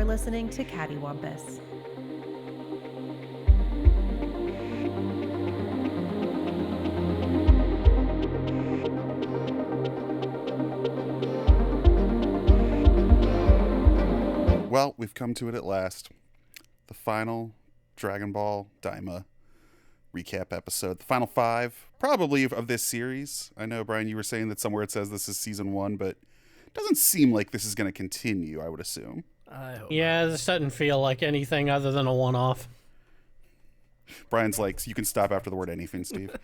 You're listening to Cattywampus. Well, we've come to it at last. The final Dragon Ball Daima recap episode. The final 5, probably, of this series. I know, Brian, you were saying that somewhere it says this is season 1, but it doesn't seem like this is going to continue, I would assume. I hope Yeah, this doesn't feel like anything other than a one-off. Brian's like, you can stop after the word anything, Steve.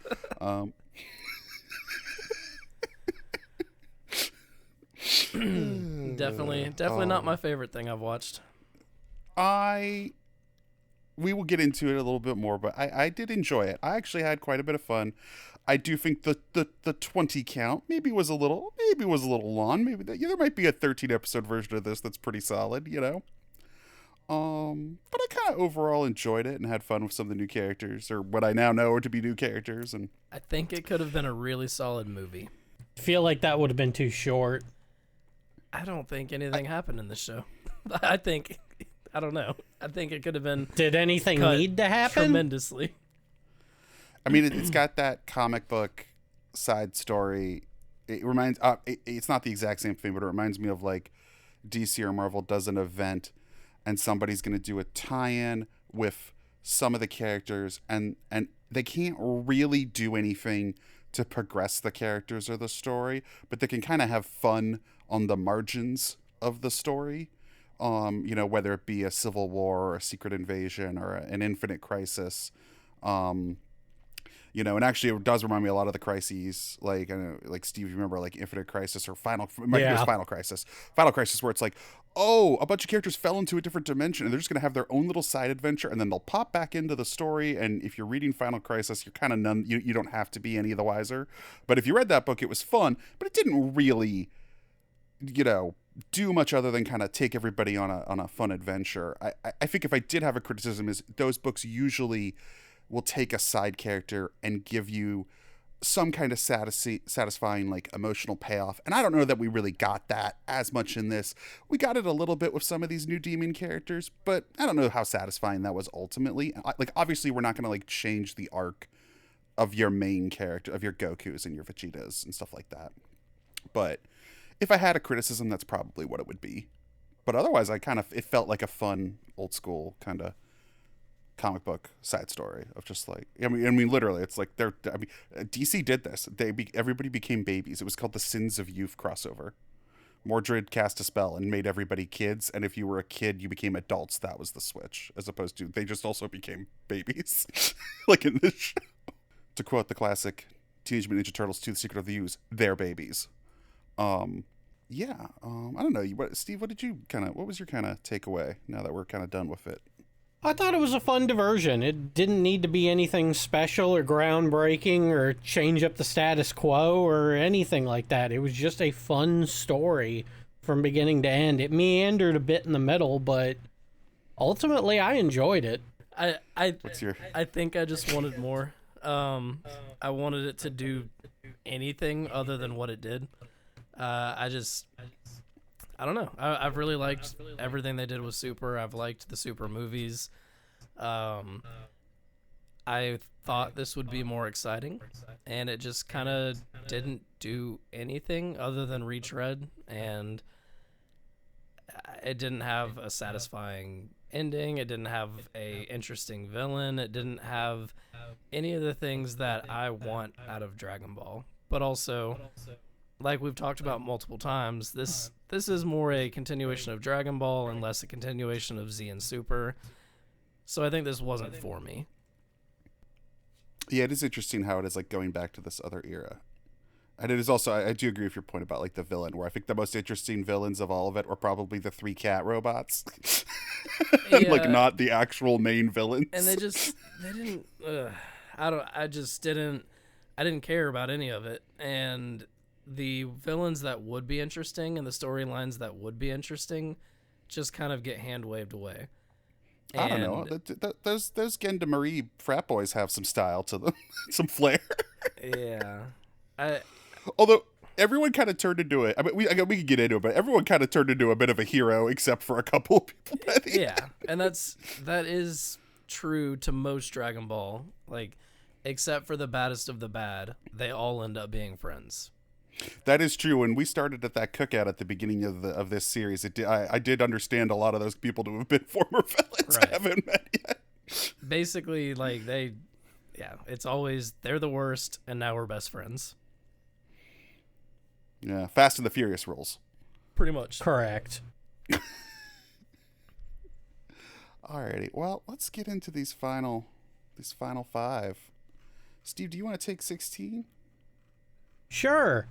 Definitely not my favorite thing I've watched. We will get into it a little bit more, but I did enjoy it. I actually had quite a bit of fun. I do think the 20 count maybe was a little long. Maybe there might be a 13 episode version of this that's pretty solid, you know. But I kind of overall enjoyed it and had fun with some of the new characters, or what I now know are to be new characters. And I think it could have been a really solid movie. I feel like that would have been too short. I don't think anything happened in this show. I don't know. I think it could have been. Did anything need to happen? Tremendously. I mean, it's got that comic book side story. It reminds. It's not the exact same thing, but it reminds me of like DC or Marvel does an event, and somebody's going to do a tie-in with some of the characters, and they can't really do anything to progress the characters or the story, but they can kind of have fun on the margins of the story. Whether it be a civil war or a secret invasion or an infinite crisis. And actually it does remind me a lot of the crises, like Steve, you remember like Infinite Crisis or Final Crisis. Final Crisis, where it's like, oh, a bunch of characters fell into a different dimension and they're just going to have their own little side adventure and then they'll pop back into the story. And if you're reading Final Crisis, you're kind of you don't have to be any the wiser. But if you read that book, it was fun, but it didn't really, do much other than kind of take everybody on a fun adventure. I think if I did have a criticism is those books usually will take a side character and give you some kind of satisfying like emotional payoff. And I don't know that we really got that as much in this. We got it a little bit with some of these new demon characters, but I don't know how satisfying that was ultimately. Like, obviously we're not going to like change the arc of your main character, of your Gokus and your Vegetas and stuff like that. But if I had a criticism, that's probably what it would be. But otherwise, it felt like a fun, old school kind of comic book side story of just like, I mean, literally, it's like DC did this. Everybody became babies. It was called the Sins of Youth crossover. Mordred cast a spell and made everybody kids, and if you were a kid, you became adults. That was the switch, as opposed to they just also became babies, like in this show. To quote the classic Teenage Mutant Ninja Turtles 2: The Secret of the Ooze, they're babies. I don't know. Steve, what was your kind of takeaway now that we're kind of done with it? I thought it was a fun diversion. It didn't need to be anything special or groundbreaking or change up the status quo or anything like that. It was just a fun story from beginning to end. It meandered a bit in the middle, but ultimately I enjoyed it. I think I just wanted more. I wanted it to do anything other than what it did. I don't know. I've really liked everything they did with Super. I've liked the Super movies. I thought this would be more exciting, and it just kind of didn't do anything other than retread, and it didn't have a satisfying ending. It didn't have a interesting villain. It didn't have any of the things that I want out of Dragon Ball. But also, like we've talked about multiple times, this is more a continuation of Dragon Ball and less a continuation of Z and Super. So I think this wasn't for me. Yeah, it is interesting how it is like going back to this other era. And it is also, I do agree with your point about like the villain, where I think the most interesting villains of all of it were probably the 3 cat robots. And like not the actual main villains. And they didn't, I didn't care about any of it. And the villains that would be interesting and the storylines that would be interesting just kind of get hand waved away. I don't know. Those Genda Marie frat boys have some style to them, some flair. Yeah. Although everyone kind of turned into it. I mean, we can get into it, but everyone kind of turned into a bit of a hero, except for a couple of people. Yeah, and that is true to most Dragon Ball. Like, except for the baddest of the bad, they all end up being friends. That is true. When we started at that cookout at the beginning of this series, I did understand a lot of those people to have been former villains I haven't met yet. Basically, like it's always they're the worst, and now we're best friends. Yeah, Fast and the Furious rules. Pretty much. Correct. Alrighty, well, let's get into these final 5. Steve, do you want to take 16? Sure.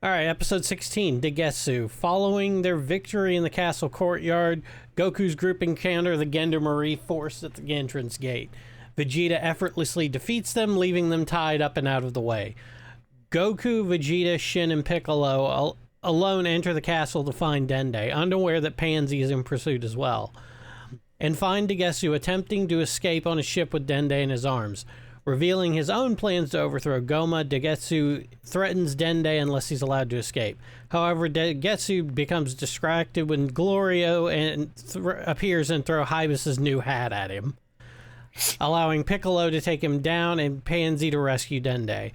All right, episode 16, Degetsu. Following their victory in the castle courtyard, Goku's group encounter the Gendarmerie force at the entrance gate. Vegeta effortlessly defeats them, leaving them tied up and out of the way. Goku, Vegeta, Shin, and Piccolo alone enter the castle to find Dende, unaware that Pansy is in pursuit as well, and find Degetsu attempting to escape on a ship with Dende in his arms. Revealing his own plans to overthrow Goma, Degetsu threatens Dende unless he's allowed to escape. However, Degetsu becomes distracted when Glorio appears and throws Hibis's new hat at him, allowing Piccolo to take him down and Pansy to rescue Dende.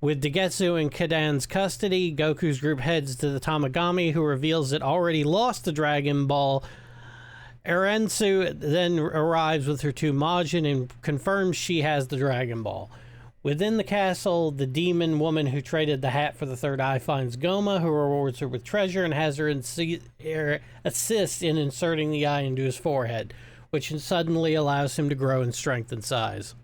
With Degetsu in Kadan's custody, Goku's group heads to the Tamagami, who reveals it already lost the Dragon Ball. Erensu then arrives with her 2 Majin and confirms she has the Dragon Ball. Within the castle, the demon woman who traded the hat for the third eye finds Goma, who rewards her with treasure and has her assist in inserting the eye into his forehead, which suddenly allows him to grow in strength and size.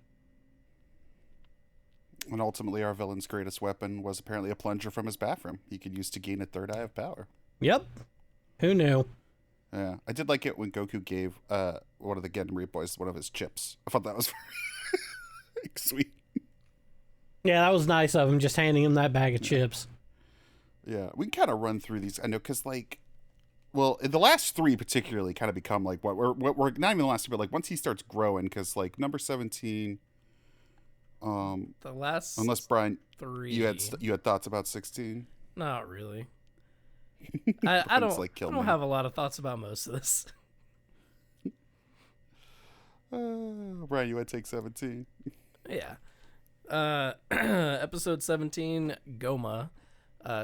And ultimately, our villain's greatest weapon was apparently a plunger from his bathroom he could use to gain a third eye of power. Yep. Who knew? Yeah, I did like it when Goku gave one of the Genri boys one of his chips. I thought that was very sweet. Yeah, that was nice of him, just handing him that bag of chips. Yeah, we can kind of run through these. I know, because, like, well, the last 3 particularly kind of become, like, what we're not even the last 3, but, like, once he starts growing, because, like, number 17, the last unless, Brian, 3. you had thoughts about 16? Not really. I don't have a lot of thoughts about most of this. Brian, you want to take 17? Yeah. Episode 17, Goma.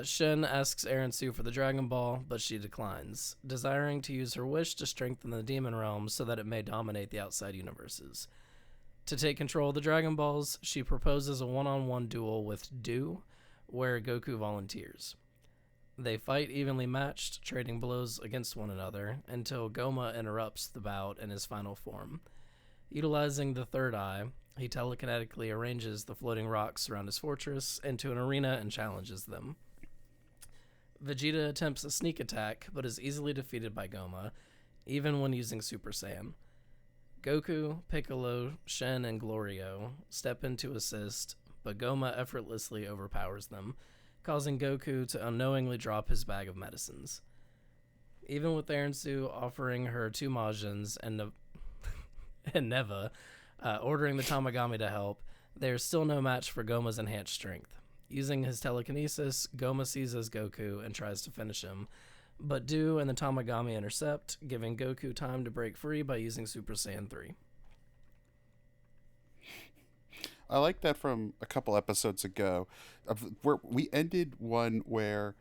Shin asks Eren Su for the Dragon Ball, but she declines, desiring to use her wish to strengthen the demon realm so that it may dominate the outside universes. To take control of the Dragon Balls, she proposes a one-on-one duel with Do, where Goku volunteers. They fight evenly matched, trading blows against one another, until Goma interrupts the bout in his final form. Utilizing the third eye, he telekinetically arranges the floating rocks around his fortress into an arena and challenges them. Vegeta attempts a sneak attack, but is easily defeated by Goma, even when using Super Saiyan. Goku, Piccolo, Shen, and Glorio step in to assist, but Goma effortlessly overpowers them, causing Goku to unknowingly drop his bag of medicines. Even with Erensu offering her 2 Majins and Neva ordering the Tamagami to help, there's still no match for Goma's enhanced strength. Using his telekinesis, Goma seizes Goku and tries to finish him, but Do and the Tamagami intercept, giving Goku time to break free by using Super Saiyan 3. I like that from a couple episodes ago, where we ended one where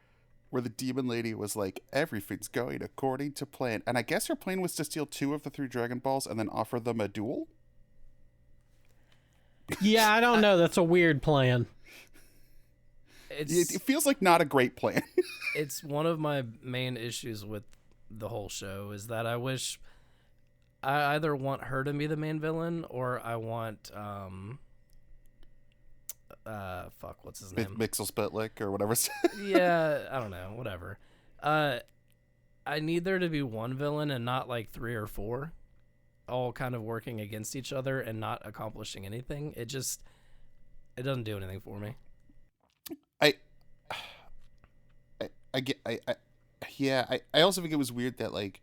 the demon lady was like, everything's going according to plan. And I guess her plan was to steal 2 of the 3 Dragon Balls and then offer them a duel? Yeah, I don't know. That's a weird plan. It feels like not a great plan. It's one of my main issues with the whole show, is that I wish I either want her to be the main villain, or I want what's his name? Mixel Spitlick or whatever. Yeah, I don't know, whatever. I need there to be one villain and not like 3 or 4, all kind of working against each other and not accomplishing anything. It doesn't do anything for me. I also think it was weird that, like,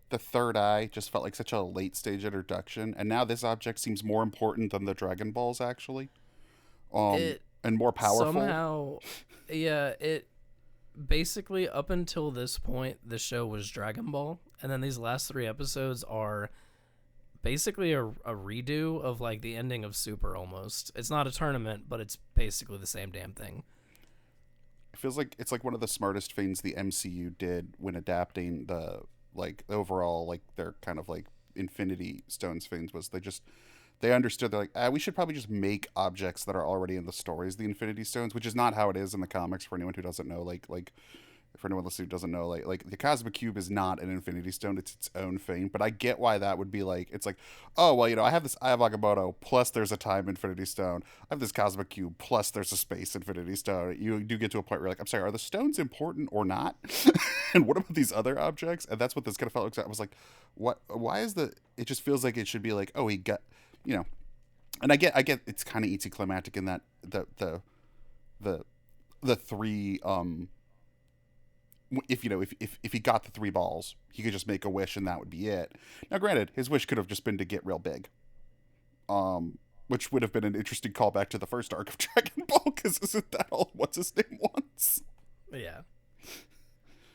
the third eye just felt like such a late stage introduction, and now this object seems more important than the Dragon Balls, actually. And more powerful. Somehow, yeah, basically up until this point, the show was Dragon Ball, and then these last 3 episodes are basically a redo of like the ending of Super almost. It's not a tournament, but it's basically the same damn thing. It feels like it's like one of the smartest things the MCU did when adapting the like overall like their kind of like Infinity Stones things was they understood, they're like, we should probably just make objects that are already in the stories the Infinity Stones, which is not how it is in the comics. For anyone who doesn't know, like for anyone listening who doesn't know, like the Cosmic Cube is not an Infinity Stone; it's its own thing. But I get why that would be like. It's like, oh well, I have this Eye of Agamotto, plus there's a Time Infinity Stone. I have this Cosmic Cube, plus there's a Space Infinity Stone. You do get to a point where you're like, I'm sorry, are the stones important or not? And what about these other objects? And that's what this kind of felt like. I was like, what? Why is the? It just feels like it should be like, oh, he got, And I get it's kind of anticlimactic in that the 3 if he got the 3 balls, he could just make a wish and that would be it. Now, granted, his wish could have just been to get real big, which would have been an interesting callback to the first arc of Dragon Ball, because isn't that all what's his name wants? Yeah,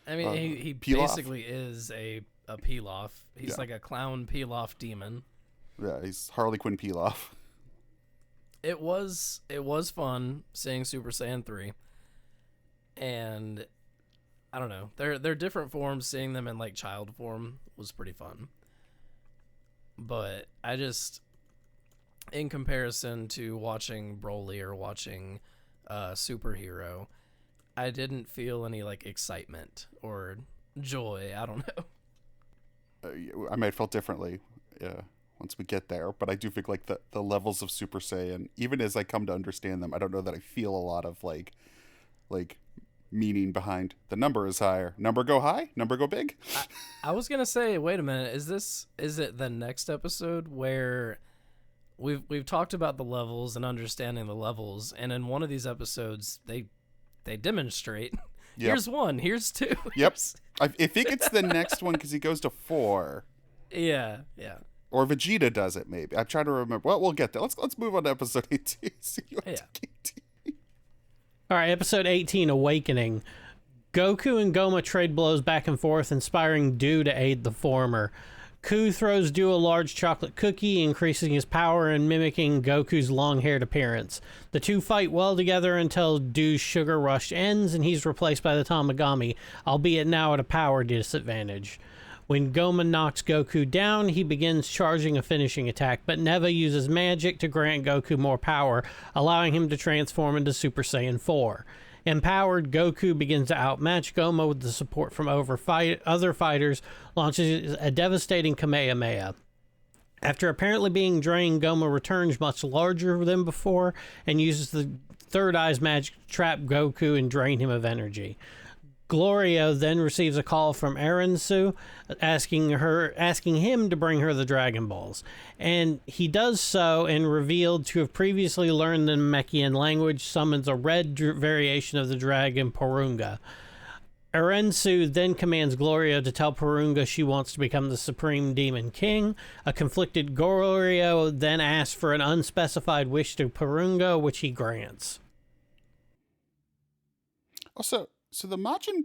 I mean he Pilaf. basically is a Pilaf. He's like a clown Pilaf demon. Yeah, he's Harley Quinn Pilaf. It was fun seeing Super Saiyan 3, and I don't know. They're different forms. Seeing them in like child form was pretty fun. But I just, in comparison to watching Broly or watching Superhero, I didn't feel any like excitement or joy. I don't know. I might have felt differently once we get there, but I do think like the levels of Super Saiyan, even as I come to understand them, I don't know that I feel a lot of like meaning behind the number is higher. Number go high, number go big. I was gonna say, wait a minute, is it the next episode where we've talked about the levels and understanding the levels, and in one of these episodes they demonstrate. Yep. Here's 1, here's 2. Yep. I think it's the next one because he goes to 4. Yeah. Or Vegeta does it, maybe. I'm trying to remember. Well, we'll get there. Let's move on to episode 18. Yeah. All right, episode 18, Awakening. Goku and Goma trade blows back and forth, inspiring Do to aid the former. Ku throws Do a large chocolate cookie, increasing his power and mimicking Goku's long-haired appearance. The two fight well together until Do's sugar rush ends and he's replaced by the Tamagami, albeit now at a power disadvantage. When Goma knocks Goku down, he begins charging a finishing attack, but Neva uses magic to grant Goku more power, allowing him to transform into Super Saiyan 4. Empowered, Goku begins to outmatch Goma with the support from other fighters, launches a devastating Kamehameha. After apparently being drained, Goma returns much larger than before and uses the Third Eye's magic to trap Goku and drain him of energy. Gloria then receives a call from Aransu asking him to bring her the Dragon Balls, and he does so, and revealed to have previously learned the Namekian language, summons a red variation of the dragon Porunga. Aransu then commands Gloria to tell Porunga she wants to become the Supreme Demon King. A conflicted Gloria then asks for an unspecified wish to Porunga, which he grants. Also, so the Majin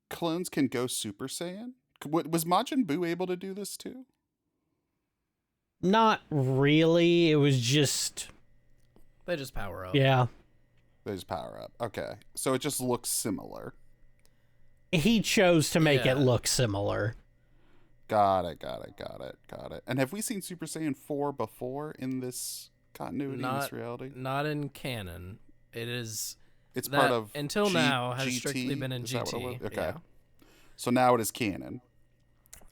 clones can go Super Saiyan? Was Majin Buu able to do this too? Not really. It was just... They just power up. Yeah. They just power up. Okay. So it just looks similar. He chose to make it look similar. Got it. And have we seen Super Saiyan 4 before in this continuity, in this reality? Not in canon. It is... It's part of until now has strictly been in GT. Okay. Yeah. So now it is canon.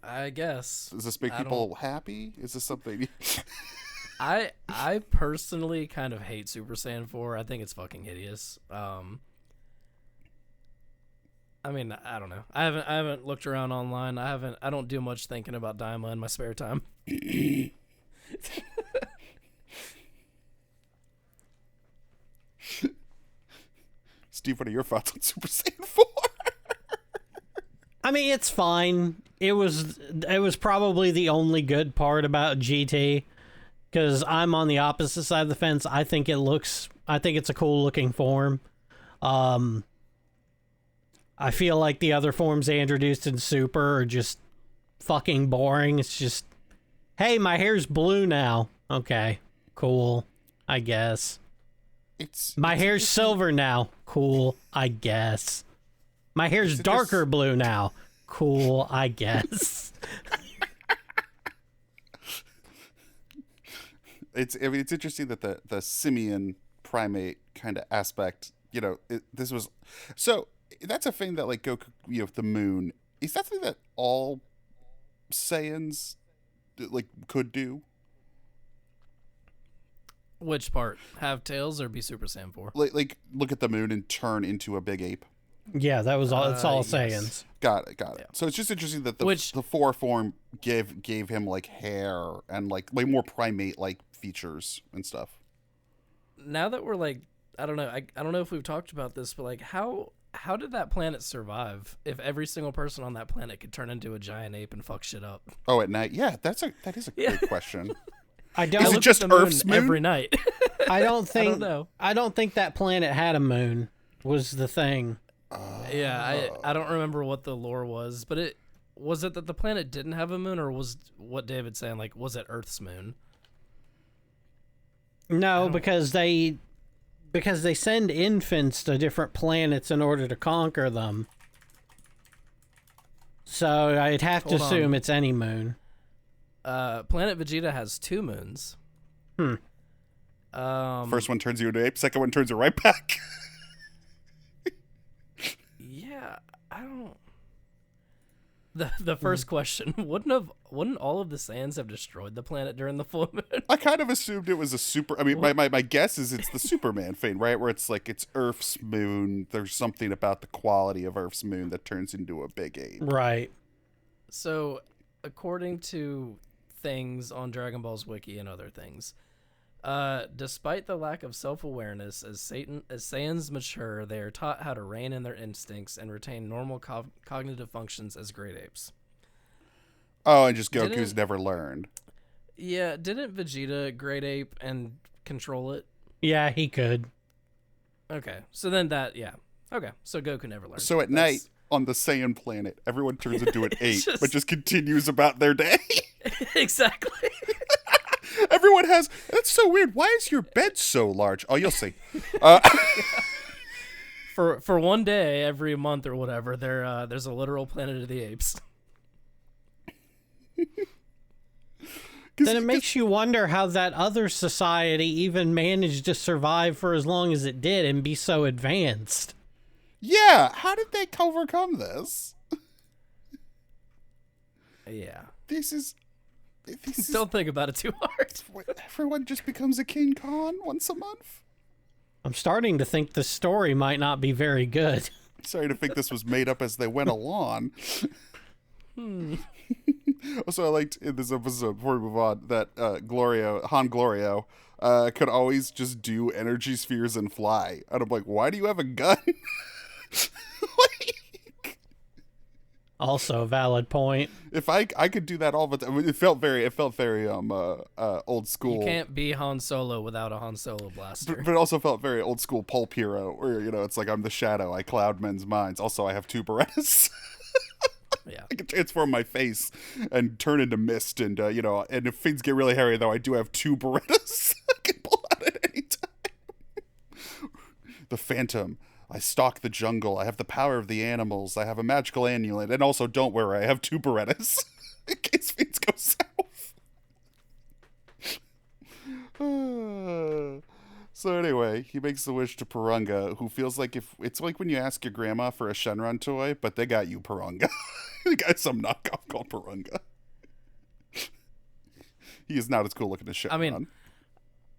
I guess. Does this make people happy? Is this something? I personally kind of hate Super Saiyan 4. I think it's fucking hideous. I mean, I don't know. I haven't looked around online. I don't do much thinking about Daima in my spare time. Steve, what are your thoughts on Super Saiyan 4? I mean, it's fine. It was probably the only good part about GT, because I'm on the opposite side of the fence. I think it's a cool looking form. I I feel like the other forms they introduced in Super are just fucking boring. It's just, hey, my hair's blue now. Okay, cool, I guess. My hair's silver now. Cool, I guess. My hair's darker blue now. Cool, I guess. It's interesting that the simian primate kind of aspect, this was so that's a thing that like Goku, the moon, is that something that all Saiyans like could do? Which part? Have tails or be Super Saiyan 4? Like look at the moon and turn into a big ape. Yeah, that was all. It's all Yes. Saiyans. Got it. Yeah. So it's just interesting that the Which- the 4 form gave him like hair and like way more primate like features and stuff. Now that we're like, I don't know. I don't know if we've talked about this, but like, how did that planet survive if every single person on that planet could turn into a giant ape and fuck shit up? Oh, at night? Yeah, that is a Yeah. great question. I Is don't. it look just at the moon Earth's moon? every night? I don't think. don't know. I don't think that planet had a moon. Was the thing. Yeah, I don't remember what the lore was, but was it that the planet didn't have a moon, or was what David's saying, like, was it Earth's moon? No, because they send infants to different planets in order to conquer them. So I'd have to Hold on. assume it's any moon. Planet Vegeta has 2 moons. First one turns you into ape, second one turns you right back. Yeah, I don't. The first question, wouldn't all of the Saiyans have destroyed the planet during the full moon? I kind of assumed it was a super. I mean, my guess is it's the Superman thing, right? Where it's like it's Earth's moon. There's something about the quality of Earth's moon that turns into a big ape. Right. So, according to things on Dragon Ball's wiki and other things, despite the lack of self-awareness, as Saiyans mature, they are taught how to rein in their instincts and retain normal cognitive functions as great apes. Oh, and just Goku's Didn't- never learned. Yeah, didn't Vegeta great ape and control it? Yeah, he could. Okay, so then okay, so Goku never learned. So at That's- night on the Saiyan planet, everyone turns into an ape, Just- but just continues about their day. Exactly. Everyone has. That's so weird. Why is your bed so large? Oh, you'll see. For one day every month or whatever, there's a literal Planet of the Apes. Then it makes you wonder how that other society even managed to survive for as long as it did and be so advanced. Yeah, how did they overcome this? Yeah. This is Don't think about it too hard. everyone just becomes a King Khan once a month. I'm starting to think the story might not be very good. Sorry to think this was made up as they went along. Also, I liked in this episode, before we move on, that Han Glorio could always just do energy spheres and fly. And I'm like, why do you have a gun? Like, Also a valid point. if I could do that all the time, it felt very old school. You can't be Han Solo without a Han Solo blaster. But it also felt very old school pulp hero, where it's like I'm the shadow, I cloud men's minds. Also, I have 2 Berettas. Yeah. I can transform my face and turn into mist, and and if things get really hairy, though, I do have 2 Berettas I can pull out at any time. The Phantom. I stalk the jungle. I have the power of the animals. I have a magical amulet, and also, don't worry, I have 2 Berettas in case things go south. So anyway, he makes the wish to Purunga, who feels like if it's like when you ask your grandma for a Shenron toy, but they got you Purunga. They got some knockoff called Purunga. He is not as cool looking as Shenron. I mean,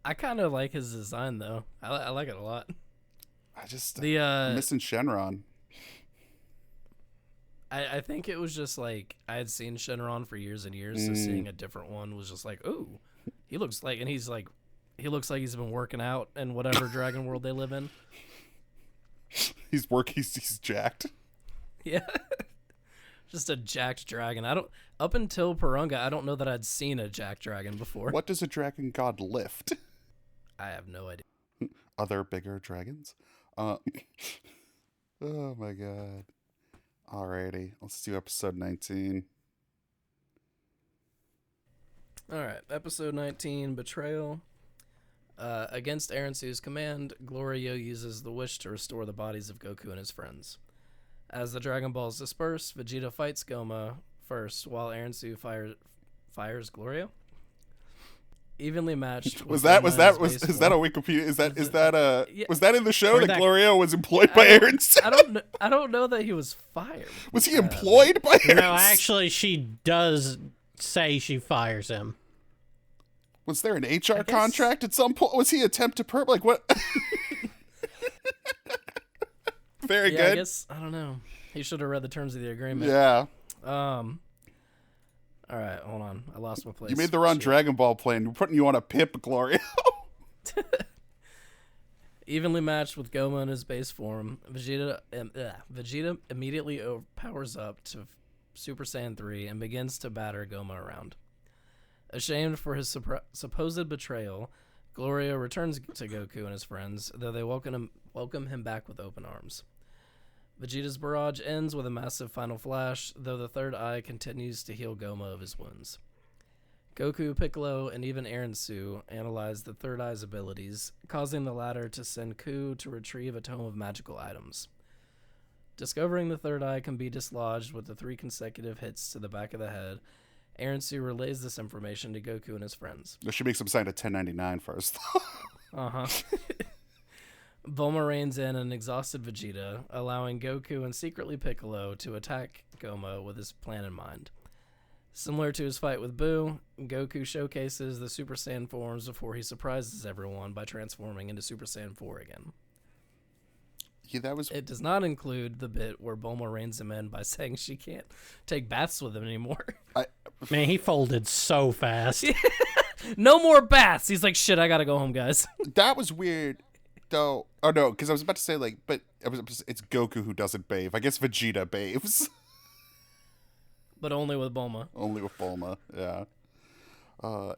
I kind of like his design though. I like it a lot. I just The missing Shenron. I think it was just like I had seen Shenron for years and years, so seeing a different one was just like, ooh, he looks like he's been working out in whatever dragon world they live in. He's jacked. Yeah. Just a jacked dragon. Up until Purunga, I don't know that I'd seen a jacked dragon before. What does a dragon god lift? I have no idea. Other bigger dragons? Oh my god. Alrighty, let's do episode 19. All right, episode 19, Betrayal. Against Eren Su's command, Gloria uses the wish to restore the bodies of Goku and his friends. As the Dragon Balls disperse, Vegeta fights Goma first, while Eren Su fires Gloria. Evenly matched. Is that a Wikipedia? Was that in the show that Gloria was employed by Eren Su? I don't know that he was fired. Was he employed by Eren Su? No, actually, she does say she fires him. Was there an HR contract at some point? Was he attempt to perp? Like what? Very good. I guess I don't know. He should have read the terms of the agreement. Yeah. All right, hold on. I lost my place. You made the wrong Dragon Ball plan. We're putting you on a pimp, Gloria. Evenly matched with Goma in his base form, Vegeta immediately powers up to Super Saiyan 3 and begins to batter Goma around. Ashamed for his supposed betrayal, Gloria returns to Goku and his friends, though they welcome him back with open arms. Vegeta's barrage ends with a massive final flash, though the third eye continues to heal Goma of his wounds. Goku, Piccolo, and even Eren Su analyze the third eye's abilities, causing the latter to send Ku to retrieve a tome of magical items. Discovering the third eye can be dislodged with the 3 consecutive hits to the back of the head, Eren Su relays this information to Goku and his friends. This should make some sign of 1099 first. Uh-huh. Bulma reins in an exhausted Vegeta, allowing Goku and secretly Piccolo to attack Goma with his plan in mind. Similar to his fight with Buu, Goku showcases the Super Saiyan forms before he surprises everyone by transforming into Super Saiyan 4 again. Yeah, It does not include the bit where Bulma reins him in by saying she can't take baths with him anymore. Man, he folded so fast. No more baths! He's like, shit, I gotta go home, guys. That was weird, though. Oh, no, because I was about to say, it's Goku who doesn't bathe. I guess Vegeta bathes. But only with Bulma. Only with Bulma, yeah.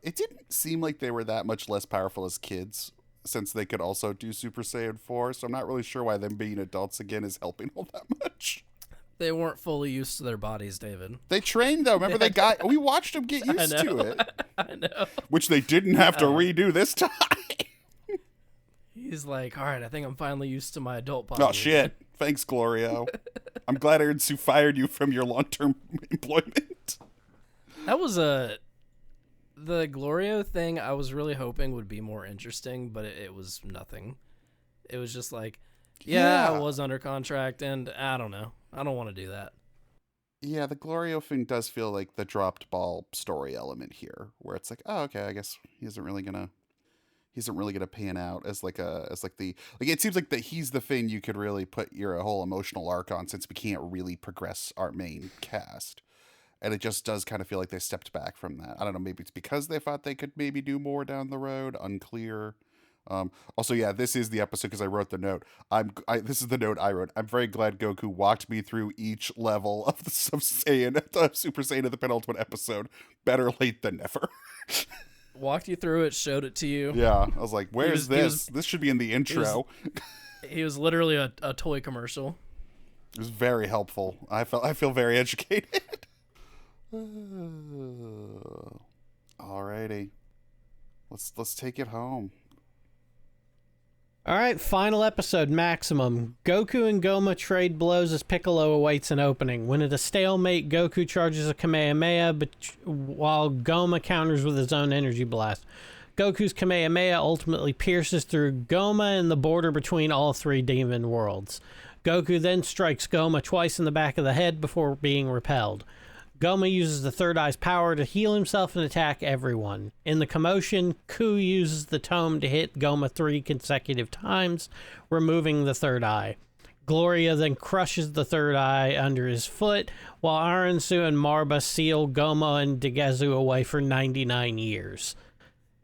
It didn't seem like they were that much less powerful as kids, since they could also do Super Saiyan 4, so I'm not really sure why them being adults again is helping all that much. They weren't fully used to their bodies, David. They trained, though. Remember, we watched them get used to it. I know. Which they didn't have to redo this time. He's like, all right, I think I'm finally used to my adult body. Oh, shit. Thanks, Glorio. I'm glad Eren Su fired you from your long-term employment. That was the Glorio thing I was really hoping would be more interesting, but it was nothing. It was just like, yeah, I was under contract, and I don't know. I don't want to do that. Yeah, the Glorio thing does feel like the dropped ball story element here, where it's like, oh, okay, I guess he isn't really gonna pan out as it seems like that he's the thing you could really put your whole emotional arc on, since we can't really progress our main cast. And it just does kind of feel like they stepped back from that. I don't know, maybe it's because they thought they could maybe do more down the road. Unclear. Also, yeah, this is the episode because I wrote the note. This is the note I wrote. I'm very glad Goku walked me through each level of the Super Saiyan of the penultimate episode. Better late than never. Walked you through it, showed it to you. Yeah, I was like, where's this? This should be in the intro. He was literally a toy commercial. It was very helpful. I feel very educated. Alrighty. Let's take it home. All right, final episode, Maximum. Goku and Goma trade blows as Piccolo awaits an opening. When at a stalemate, Goku charges a Kamehameha, while Goma counters with his own energy blast. Goku's Kamehameha ultimately pierces through Goma and the border between all 3 demon worlds. Goku then strikes Goma twice in the back of the head before being repelled. Goma uses the third eye's power to heal himself and attack everyone. In the commotion, Ku uses the tome to hit Goma 3 consecutive times, removing the third eye. Gloria then crushes the third eye under his foot, while Aransu and Marba seal Goma and Degezu away for 99 years.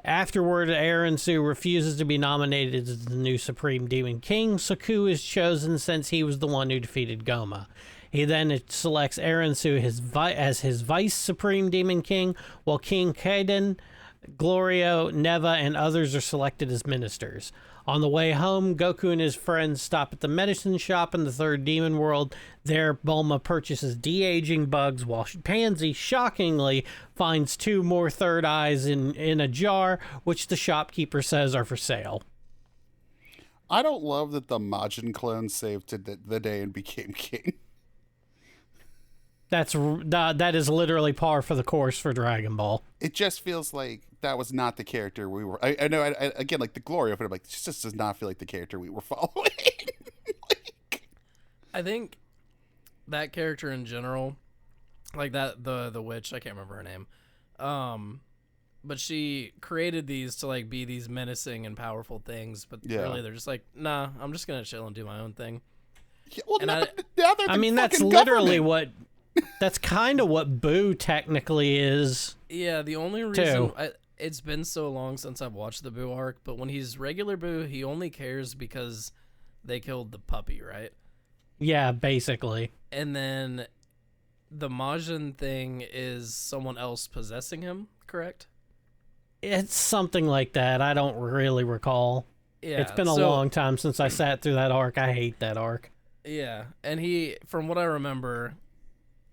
Afterward, Aransu refuses to be nominated as the new Supreme Demon King, so Ku is chosen since he was the one who defeated Goma. He then selects Aransu as his Vice Supreme Demon King, while King Kaiden, Glorio, Neva, and others are selected as ministers. On the way home, Goku and his friends stop at the medicine shop in the third demon world. There, Bulma purchases de-aging bugs while Pansy, shockingly, finds 2 more third eyes in a jar, which the shopkeeper says are for sale. I don't love that the Majin clone saved the day and became king. That is literally par for the course for Dragon Ball. It just feels like that was not the character we were. I know. Again, like the glory of it, I'm like, this just does not feel like the character we were following. I think that character in general, like that the witch, I can't remember her name, but she created these to like be these menacing and powerful things, but really they're just like, nah, I'm just gonna chill and do my own thing. Yeah, well, And I mean, that's literally what. That's kind of what Boo technically is. Yeah, the only reason it's been so long since I've watched the Boo arc, but when he's regular Boo, he only cares because they killed the puppy, right? Yeah, basically. And then the Majin thing is someone else possessing him, correct? It's something like that. I don't really recall. Yeah, it's been a long time since I sat through that arc. I hate that arc. Yeah, and he, from what I remember,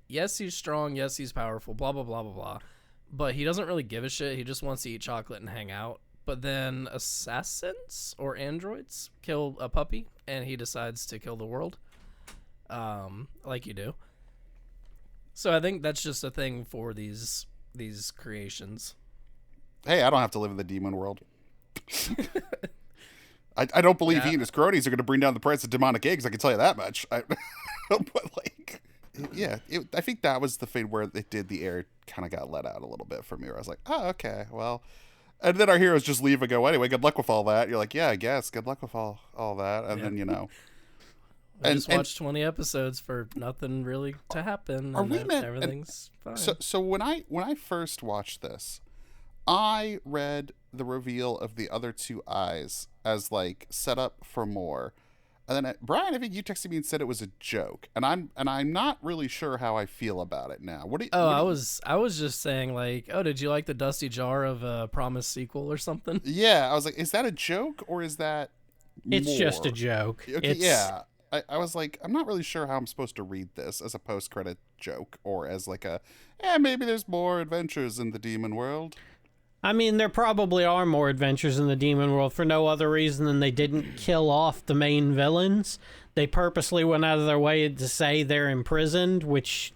yes, he's strong, yes, he's powerful, blah, blah, blah, blah, blah. But he doesn't really give a shit. He just wants to eat chocolate and hang out. But then assassins or androids kill a puppy, and he decides to kill the world. Like you do. So I think that's just a thing for these creations. Hey, I don't have to live in the demon world. I don't believe he and his cronies are going to bring down the price of demonic eggs. I can tell you that much. But like, yeah, I think that was the thing where it did the air kind of got let out a little bit for me. Where I was like, oh, okay, well. And then our heroes just leave and go, anyway, good luck with all that. You're like, yeah, I guess. Good luck with all that. And then, you know. I just watched 20 episodes for nothing really to happen. And everything's fine. So when I first watched this, I read the reveal of the other 2 eyes as like set up for more. And then Brian, I think you texted me and said it was a joke, and I'm not really sure how I feel about it now. I was just saying like, oh, did you like the dusty jar of a promised sequel or something? Yeah, I was like, is that a joke or is that? It's more? just a joke. Okay, yeah, I was like, I'm not really sure how I'm supposed to read this as a post-credit joke or as like maybe there's more adventures in the demon world. I mean, there probably are more adventures in the demon world for no other reason than they didn't kill off the main villains. They purposely went out of their way to say they're imprisoned, which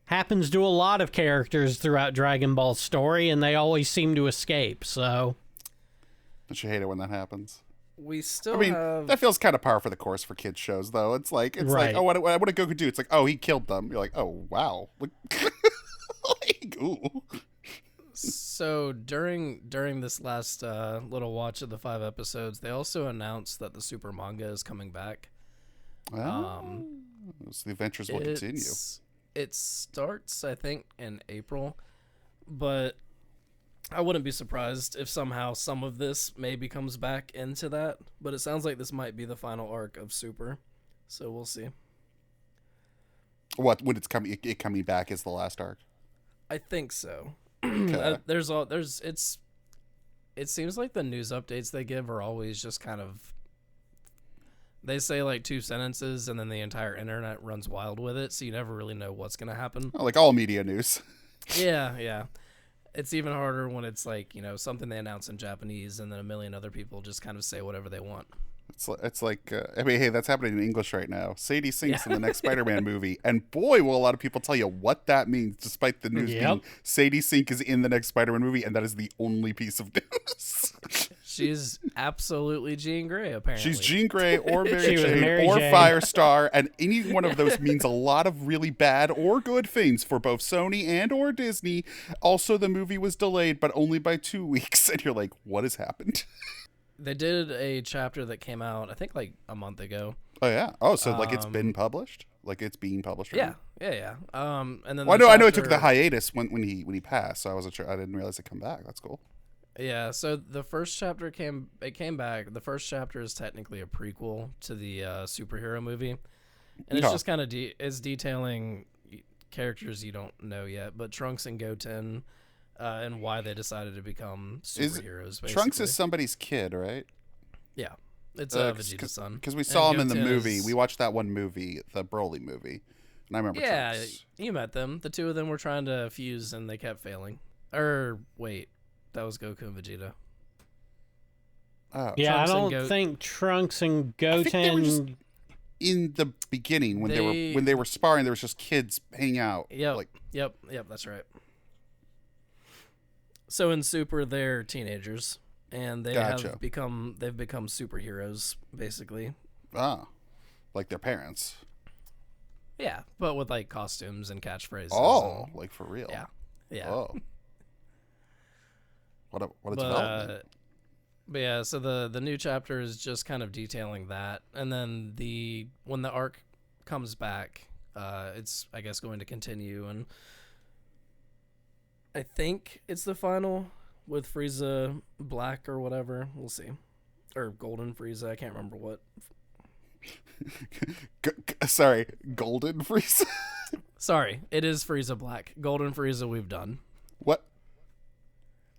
happens to a lot of characters throughout Dragon Ball's story, and they always seem to escape, so. Don't you hate it when that happens? We still have... that feels kind of par for the course for kids shows, though. It's like, oh, what did Goku do? It's like, oh, he killed them. You're like, oh, wow. Like, ooh. So during this last little watch of the 5 episodes, they also announced that the Super manga is coming back. So the adventures will continue. It starts, I think, in April, but I wouldn't be surprised if somehow some of this maybe comes back into that. But it sounds like this might be the final arc of Super, so we'll see. What when it's coming? It coming back is the last arc. I think so. Okay. It seems like the news updates they give are always just kind of, they say like 2 sentences and then the entire internet runs wild with it, so you never really know what's going to happen. Oh, like all media news. Yeah. It's even harder when it's like, you know, something they announce in Japanese and then a million other people just kind of say whatever they want. It's like, I mean, hey, that's happening in English right now. Sadie Sink's in the next Spider-Man movie, and boy, will a lot of people tell you what that means, despite the news being Sadie Sink is in the next Spider-Man movie, and that is the only piece of news. She's absolutely Jean Grey, apparently. She's Jean Grey or Mary Jane or Firestar, and any one of those means a lot of really bad or good things for both Sony and or Disney. Also, the movie was delayed, but only by 2 weeks, and you're like, what has happened? They did a chapter that came out, I think, like a month ago. Oh yeah. Oh, so like it's been published, like it's being published. Right Yeah. And then I know it took the hiatus when he passed, so I wasn't sure. I didn't realize it come back. That's cool. Yeah. So the first chapter came back. The first chapter is technically a prequel to the superhero movie, and it's just kind of is detailing characters you don't know yet, but Trunks and Goten. And why they decided to become superheroes. Basically. Trunks is somebody's kid, right? Yeah, it's Vegeta's son. Because we And saw him in the Goten movie. is- We watched that one movie, the Broly movie, and I remember. Yeah, Trunks. you met them. The two of them were trying to fuse, and they kept failing. Or wait, that was Goku and Vegeta. Oh, Yeah, Trunks I and don't think Trunks and I think they were just- Goten. in the beginning when they were sparring, there was just kids hanging out. Yep. Like, Yep. That's right. So in Super, they're teenagers, and they Gotcha. have become superheroes basically. like their parents. Yeah, but with like costumes and catchphrases. Oh, and- like for real. yeah. Oh. What a But development. yeah, so the new chapter is just kind of detailing that, and then when the arc comes back, it's I guess going to continue, and I think it's the final with Frieza Black or whatever. We'll see, or Golden Frieza. I can't remember what. Sorry, Golden Frieza. Sorry, it is Frieza Black. Golden Frieza we've done. What?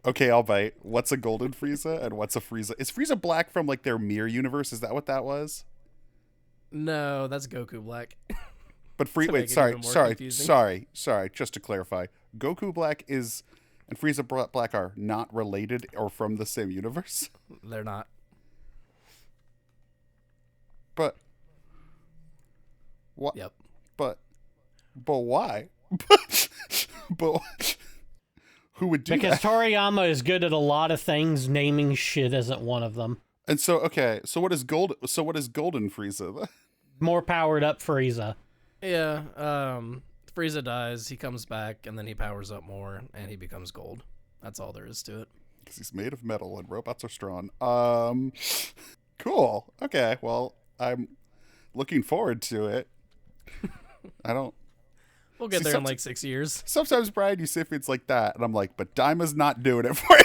Okay, I'll bite. What's a Golden Frieza and what's a Frieza? Is Frieza Black from like their mirror universe? Is that what that was? No, that's Goku Black. But To make wait, it sorry, even more sorry, confusing. sorry. Just to clarify, Goku Black and Frieza Black are not related or from the same universe. They're not. But what? Yep. But why? but who would do Because that? Toriyama is good at a lot of things. Naming shit isn't one of them. And so, okay, so what is Golden Frieza? More powered up Frieza. Yeah, Frieza dies, he comes back, and then he powers up more, and he becomes gold. That's all there is to it. Because he's made of metal and robots are strong. Cool. Okay, well, I'm looking forward to it. I don't. We'll get See, there in like 6 years. Sometimes, Brian, you say things like that, and I'm like, but Daima's not doing it for you.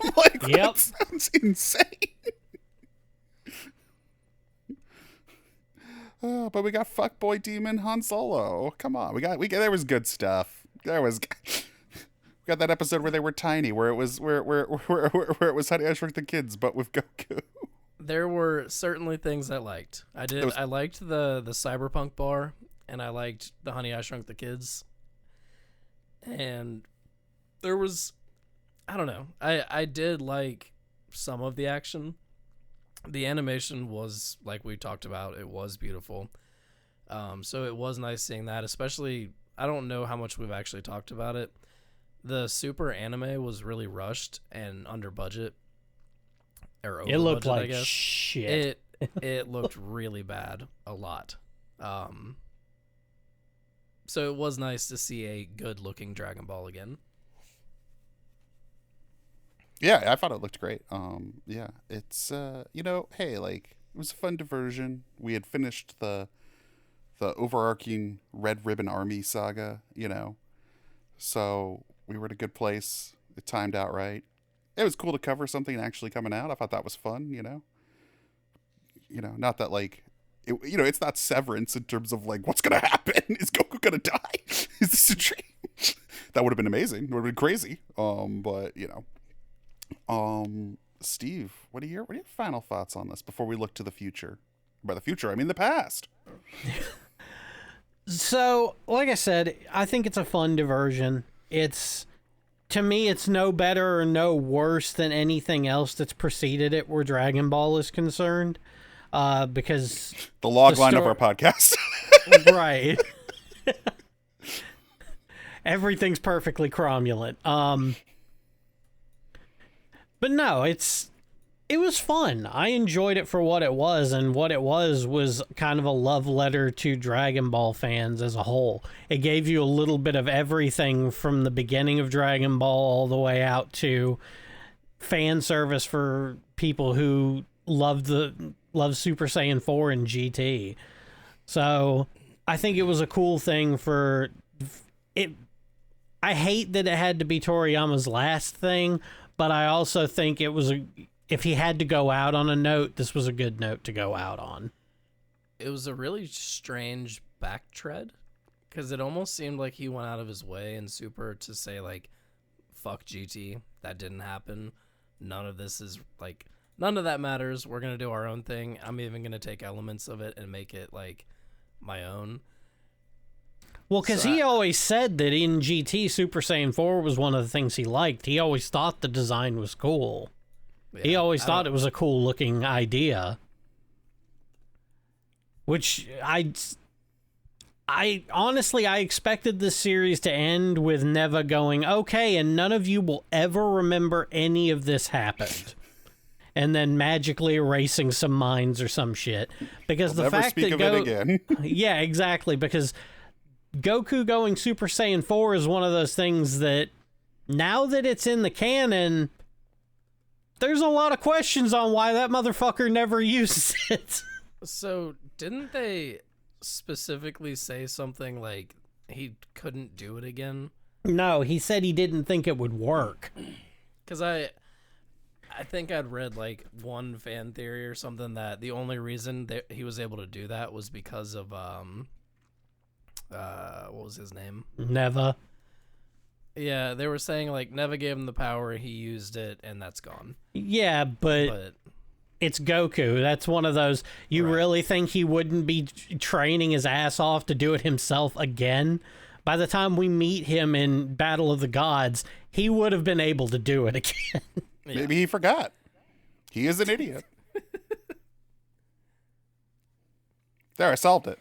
I'm like, Yep. that sounds insane. But we got fuckboy demon Han Solo. Come on, we got there was good stuff. We got that episode where they were tiny, where it was where it was Honey I Shrunk the Kids, but with Goku. There were certainly things I liked. I liked the cyberpunk bar, and I liked the Honey I Shrunk the Kids. And there was, I don't know, I did like some of the action. The animation was, like we talked about, it was beautiful. So it was nice seeing that, especially, I don't know how much we've actually talked about it. The Super anime was really rushed and under budget. Or over It looked budget, I like guess. shit. It looked really bad, a lot. So it was nice to see a good-looking Dragon Ball again. Yeah, I thought it looked great. Yeah, it's hey, like it was a fun diversion. We had finished the overarching Red Ribbon Army saga, so we were in a good place. It timed out right. It was cool to cover something actually coming out. I thought that was fun. Not that like, it's not Severance in terms of like what's gonna happen. Is Goku gonna die? Is this a dream? That would have been amazing. It would have been crazy. But Steve, what are your final thoughts on this before we look to the future? By the future, I mean the past. So, like I said, I think it's a fun diversion. To me, it's no better or no worse than anything else that's preceded it where Dragon Ball is concerned. Because The log The line of sto- our podcast. right. Everything's perfectly cromulent. But no, it was fun. I enjoyed it for what it was, and what it was kind of a love letter to Dragon Ball fans as a whole. It gave you a little bit of everything from the beginning of Dragon Ball all the way out to fan service for people who love Super Saiyan 4 and GT. So I think it was a cool thing for it. I hate that it had to be Toriyama's last thing, but I also think it was if he had to go out on a note, this was a good note to go out on. It was a really strange backtread, because it almost seemed like he went out of his way in Super to say, like, fuck GT, that didn't happen. None of this is, like, none of that matters. We're gonna do our own thing. I'm even gonna take elements of it and make it like my own. Well, because So he always said that in GT, Super Saiyan 4 was one of the things he liked. He always thought the design was cool. He Yeah, always I thought don't- it was a cool looking idea. Which I honestly, I expected this series to end with Neva going, okay, and none of you will ever remember any of this happened. And then magically erasing some minds or some shit. Because the Never fact speak that of it again. yeah, exactly. Because Goku going Super Saiyan 4 is one of those things that now that it's in the canon, there's a lot of questions on why that motherfucker never uses it. So didn't they specifically say something like he couldn't do it again? No, he said he didn't think it would work. Because I think I'd read like one fan theory or something that the only reason that he was able to do that was because of what was his name? Never. Yeah, they were saying like Neva gave him the power, he used it, and that's gone. Yeah, but But it's Goku. That's one of those. You Right. really think he wouldn't be training his ass off to do it himself again? By the time we meet him in Battle of the Gods, he would have been able to do it again. yeah. Maybe he forgot. He is an idiot. There, I solved it.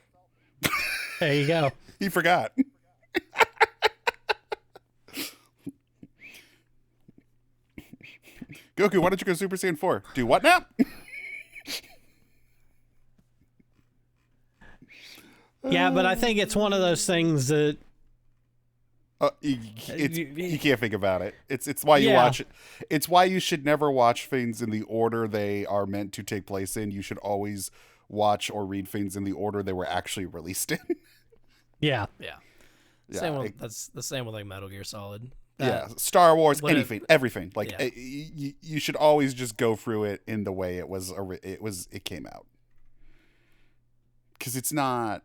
There you go. He forgot. Goku, why don't you go Super Saiyan 4? Do what now? Yeah, but I think it's one of those things that You can't think about it. It's why you Yeah. watch it. It's why you should never watch things in the order they are meant to take place in. You should always watch or read things in the order they were actually released in. yeah. Yeah. Yeah, Same with, that's the same with like Metal Gear Solid. Yeah, Star Wars, what if- anything, everything. Like Yeah. you should always just go through it in the way it came out. Because it's not.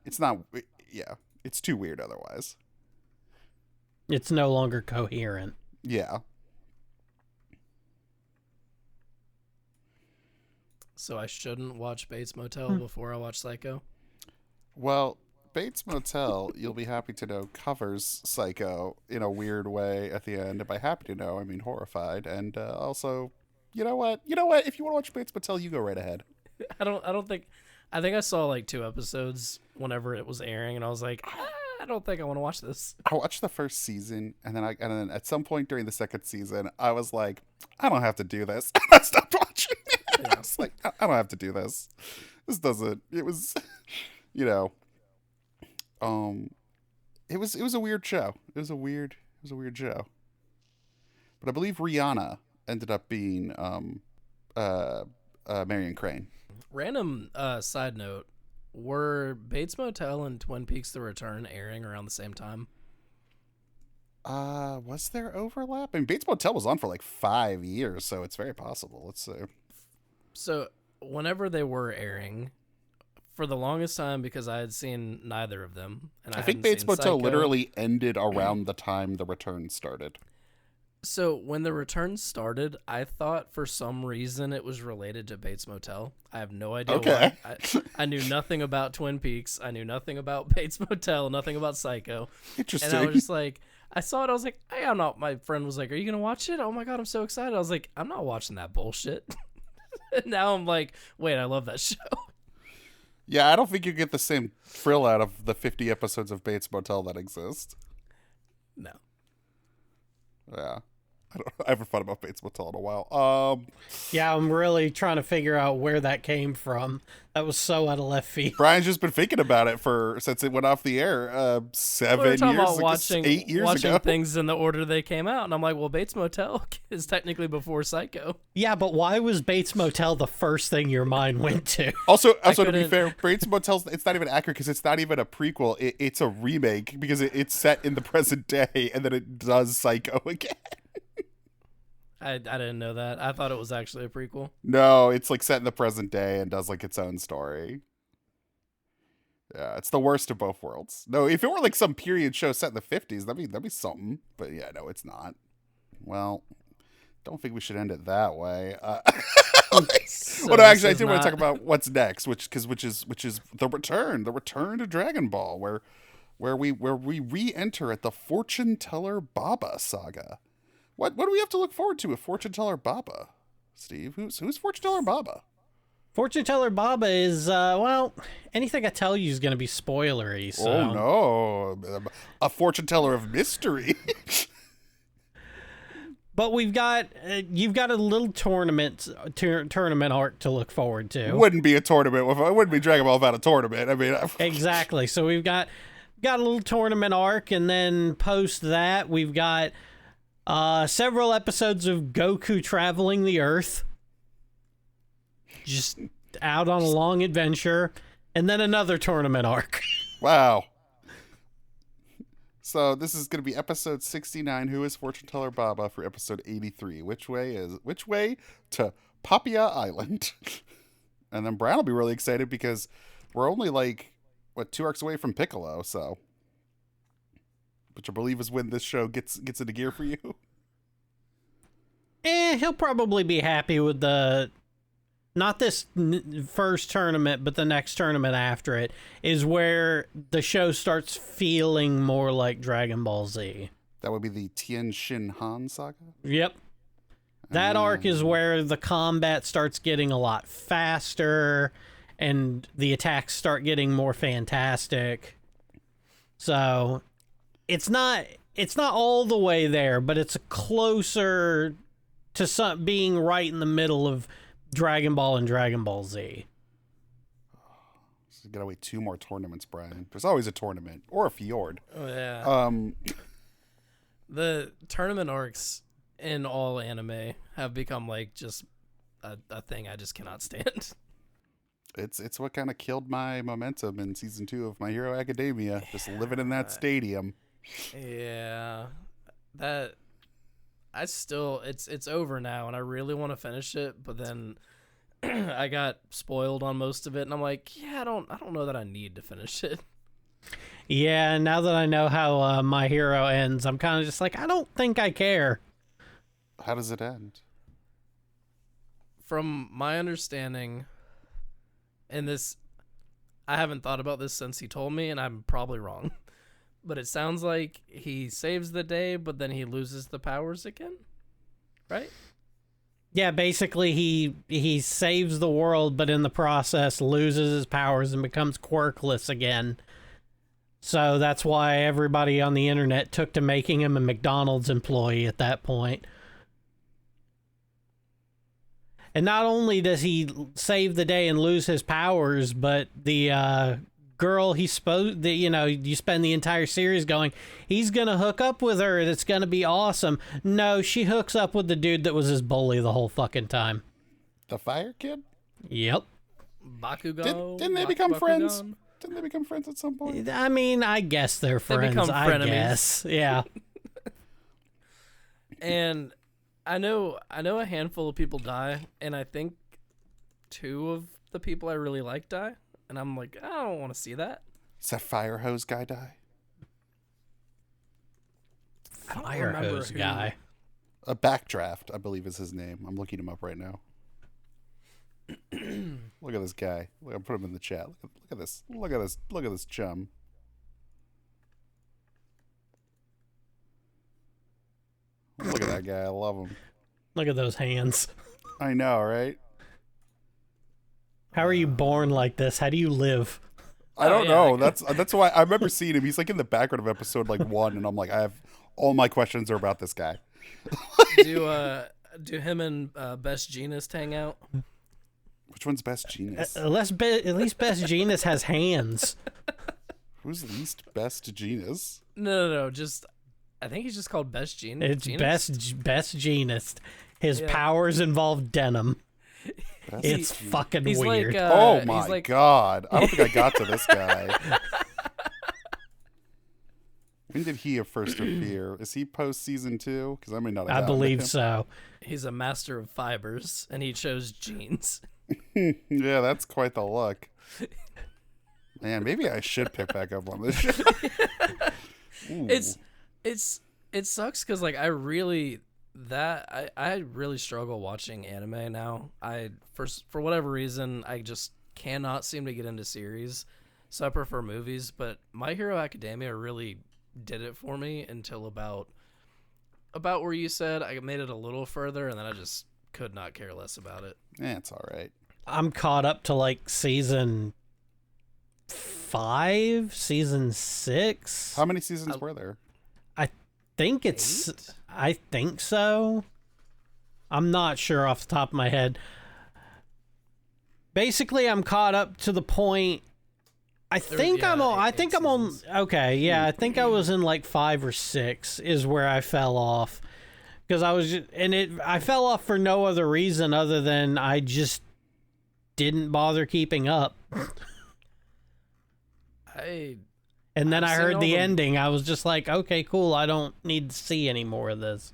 Yeah, it's too weird otherwise. It's no longer coherent. Yeah. So I shouldn't watch Bates Motel before I watch Psycho. Well, Bates Motel, you'll be happy to know, covers Psycho in a weird way at the end. And by happy to know, I mean horrified. And also, you know what? If you want to watch Bates Motel, you go right ahead. I think I saw like 2 episodes whenever it was airing, and I was like, I don't think I want to watch this. I watched the first season, and then at some point during the second season, I was like, I don't have to do this. And I stopped watching. I was like, I don't have to do this. This doesn't. It was, you know, it was a weird show. It was a weird show. But I believe Rihanna ended up being Marion Crane. Random side note: were Bates Motel and Twin Peaks: The Return airing around the same time? Was there overlap? I mean, Bates Motel was on for like 5 years, so it's very possible. Let's see. So whenever they were airing, for the longest time, because I had seen neither of them, and I think hadn't Bates seen Motel Psycho. literally ended around the time The Return started. So when The Return started, I thought for some reason it was related to Bates Motel. I have no idea Okay. why. I knew nothing about Twin Peaks. I knew nothing about Bates Motel, nothing about Psycho. Interesting. And I was just like, I saw it. I was like, hey, I'm not. My friend was like, are you going to watch it? Oh my God, I'm so excited. I was like, I'm not watching that bullshit. And now I'm like, wait, I love that show. Yeah, I don't think you get the same thrill out of the 50 episodes of Bates Motel that exist. No. Yeah. I haven't thought about Bates Motel in a while. Yeah, I'm really trying to figure out where that came from. That was so out of left field. Brian's just been thinking about it since it went off the air We 7 were years talking about ago, watching 8 years watching ago. things in the order they came out, and I'm like, well, Bates Motel is technically before Psycho. Yeah, but why was Bates Motel the first thing your mind went to? Also, to be couldn't- fair, Bates Motel's it's not even accurate because it's not even a prequel. It's a remake because it's set in the present day and then it does Psycho again. I didn't know that. I thought it was actually a prequel. No, it's like set in the present day and does like its own story. Yeah, it's the worst of both worlds. No, if it were like some period show set in the 50s, that'd be something. But yeah, no, it's not. Well, don't think we should end it that way. So well, no, this actually, I is do want to not- talk about what's next, which is the return to Dragon Ball, where we re-enter at the Fortune Teller Baba saga. What do we have to look forward to with Fortune Teller Baba, Steve? Who's Fortune Teller Baba? Fortune Teller Baba is, well, anything I tell you is going to be spoilery. So. Oh no, a fortune teller of mystery. But you've got a little tournament arc to look forward to. Wouldn't be a tournament. It wouldn't be Dragon Ball without a tournament. I mean, Exactly. So we've got a little tournament arc, and then post that we've got several episodes of Goku traveling the Earth, just out on a long adventure, and then another tournament arc. wow. So this is going to be episode 69. Who is Fortune Teller Baba for episode 83? Which way to Papia Island? And then Brian will be really excited because we're only like 2 arcs away from Piccolo. So, which I believe is when this show gets into gear for you. He'll probably be happy with not this first tournament, but the next tournament after it is where the show starts feeling more like Dragon Ball Z. That would be the Tien Shin Han saga. Yep. That arc is where the combat starts getting a lot faster and the attacks start getting more fantastic. So it's not all the way there, but it's closer to being right in the middle of Dragon Ball and Dragon Ball Z. So you gotta wait 2 more tournaments, Brian. There's always a tournament or a fjord. Oh, yeah. The tournament arcs in all anime have become like just a thing I just cannot stand. It's what kind of killed my momentum in season 2 of My Hero Academia. Just living in that stadium. Yeah, that it's over now, and I really want to finish it, but then I got spoiled on most of it, and I'm like, yeah, I don't know that I need to finish it. Yeah, now that I know how My Hero ends, I'm kind of just like, I don't think I care. How does it end? From my understanding, and this, I haven't thought about this since he told me, and I'm probably wrong, but it sounds like he saves the day, but then he loses the powers again, right? Yeah, basically he saves the world, but in the process loses his powers and becomes quirkless again. So that's why everybody on the internet took to making him a McDonald's employee at that point. And not only does he save the day and lose his powers, but the girl you spend the entire series going, he's gonna hook up with her and it's gonna be awesome. No, she hooks up with the dude that was his bully the whole fucking time. The Fire Kid? Yep. Bakugo. Didn't they become friends? Bakugan? Didn't they become friends at some point? I mean, I guess they're friends. become I frenemies. guess. Yeah. And I know a handful of people die, and I think 2 of the people I really like die, and I'm like, I don't want to see that. Does that fire hose guy die? Fire remember hose who- guy. A Backdraft, I believe is his name. I'm looking him up right now. Look at this guy. I'll put him in the chat. Look at this. Look at this chum. Look at that guy. I love him. Look at those hands. I know, right? How are you born like this? How do you live? I don't yeah. know. That's why I remember seeing him. He's like in the background of episode like 1, and I'm like, I have all my questions are about this guy. Do him and Best Genist hang out? Which one's Best Genius? At least Best Genus has hands. Who's least Best Genius? No. Just I think he's just called Best Genist. It's Best Genus. His Yeah. powers involve denim. Best It's Genius. fucking He's weird. like, Oh he's my like, god. I don't think I got to this guy. When did he first appear? Is he post season 2? Because I may not have I gotten to believe him. so. He's a master of fibers, and he chose jeans. Yeah, that's quite the look. Man, maybe I should pick back up on this shit. Ooh. It sucks because like I really I really struggle watching anime now. For whatever reason, I just cannot seem to get into series, so I prefer movies. But My Hero Academia really did it for me until about where you said. I made it a little further, and then I just could not care less about it. It's all right. I'm caught up to like season 5, season 6. How many seasons were there? I think so. I'm not sure off the top of my head. Basically, I'm caught up to the point. I think I'm on. Okay, yeah, I think I was in like 5 or 6 is where I fell off, because I fell off for no other reason other than I just didn't bother keeping up. And then I heard the ending. I was just like, okay, cool. I don't need to see any more of this.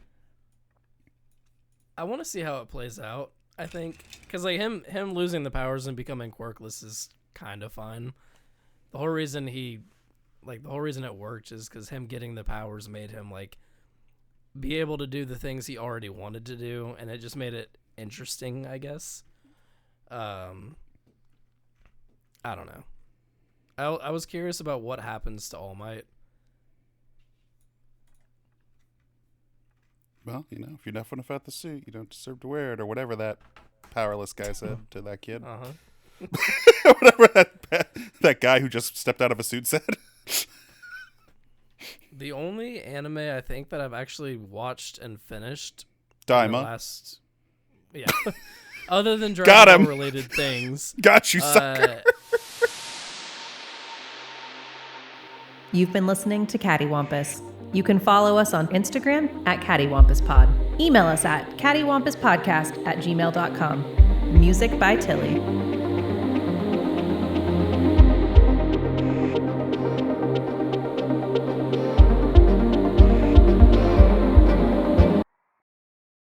I want to see how it plays out, I think. Because like him losing the powers and becoming quirkless is kind of fine. The whole reason it worked is because him getting the powers made him like be able to do the things he already wanted to do, and it just made it interesting, I guess. I don't know. I was curious about what happens to All Might. Well, if you're not enough out the suit, you don't deserve to wear it, or whatever that powerless guy said to that kid. Whatever that guy who just stepped out of a suit said. The only anime I think that I've actually watched and finished Daima. Yeah. Other than Dragon Ball related things. Got you, sucker. You've been listening to Cattywampus. You can follow us on Instagram at CattyWampusPod. Email us at cattywampuspodcast@gmail.com. Music by Tilly.